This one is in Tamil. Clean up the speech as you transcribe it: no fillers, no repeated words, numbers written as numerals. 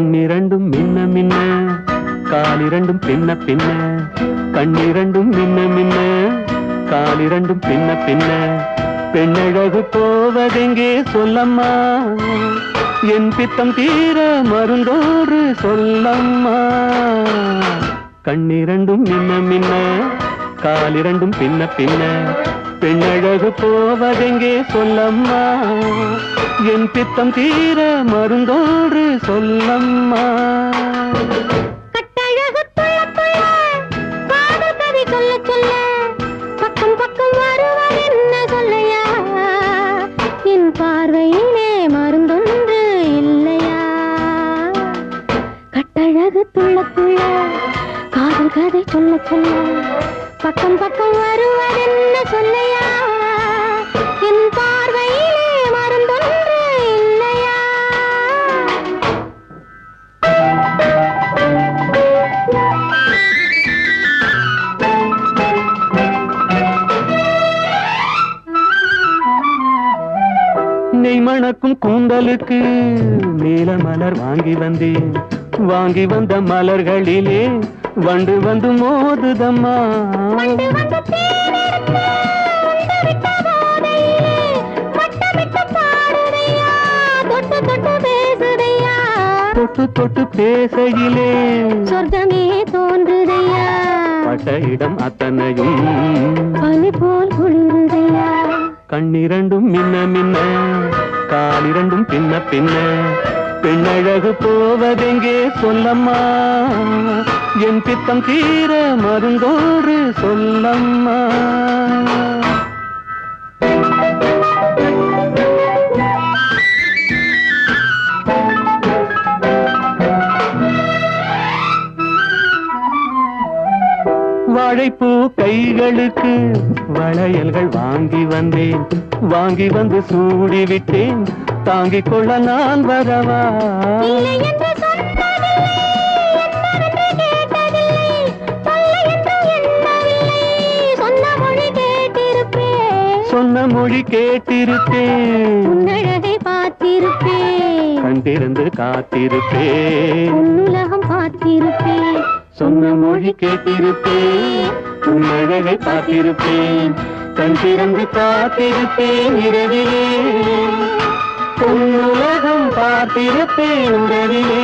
கண்ணிரண்டும் மின்ன மின்ன காலிரண்டும் பின்ன பின்ன கண்ணிரண்டும் மின்ன மின்ன காலிரண்டும் பின்ன பின்ன பெண்ணழகு போவதெங்கே சொல்லம்மா என் பித்தம் தீர மருந்தோடு சொல்லம்மா கண்ணிரண்டும் மின்ன மின்ன காலிரண்டும் பின்ன பின்ன பெண்ணழகு போவதெங்கே சொல்லம்மா என் பித்தம் தீர மருந்தோடு சொல்லம்மா கட்டழகு துள்ள துள்ள காதல் கதை சொல்ல சொல்ல பக்கம் பக்கம் வருவது என்ன சொல்லையா என் பார்வையிலே மருந்தொன்று இல்லையா கட்டழகு துள்ள துள்ள காதல் கதை சொல்ல சொல்ல பக்கம் பக்கம் வருவது என்ன சொல்லையா என் பார்வையிலே மருந்தொன்று இல்லையா நெய் மணக்கும் கூந்தலுக்கு நீல மலர் வாங்கி வந்தேன் வாங்கி வந்த மலர்களிலே வண்டு வந்து மோதுதம்மா தொட்டு தொட்டு பேசையிலே சொர்க்கமே தோன்றுதையா பட்ட இடம் அத்தனையும் பனி போல் குளிருதையா கண்ணிரண்டும் மின்ன மின்ன காலிரண்டும் பின்ன பின்ன பெண்ணழகு போவதெங்கே சொல்லம்மா என் பித்தம் தீர மருந்தோடு சொல்லம்மா வாழைப்பூ கைகளுக்கு வளையல்கள் வாங்கி வந்தேன் வாங்கி வந்து சூடிவிட்டேன் தாங்கிக் கொள்ள நான் வரவா சொன்ன மொழி கேட்டிருப்பேன் உன்னழகை பார்த்திருப்பேன் கண் திறந்து காத்திருப்பேன் உன்னுலகம் பார்த்திருப்பேன் சொன்ன மொழி கேட்டிருப்பேன் உன்னழகை பார்த்திருப்பேன் கண் திறந்து காத்திருப்பேன் இரவிலே உன்னுலகம் பார்த்திருப்பேன் உறவிலே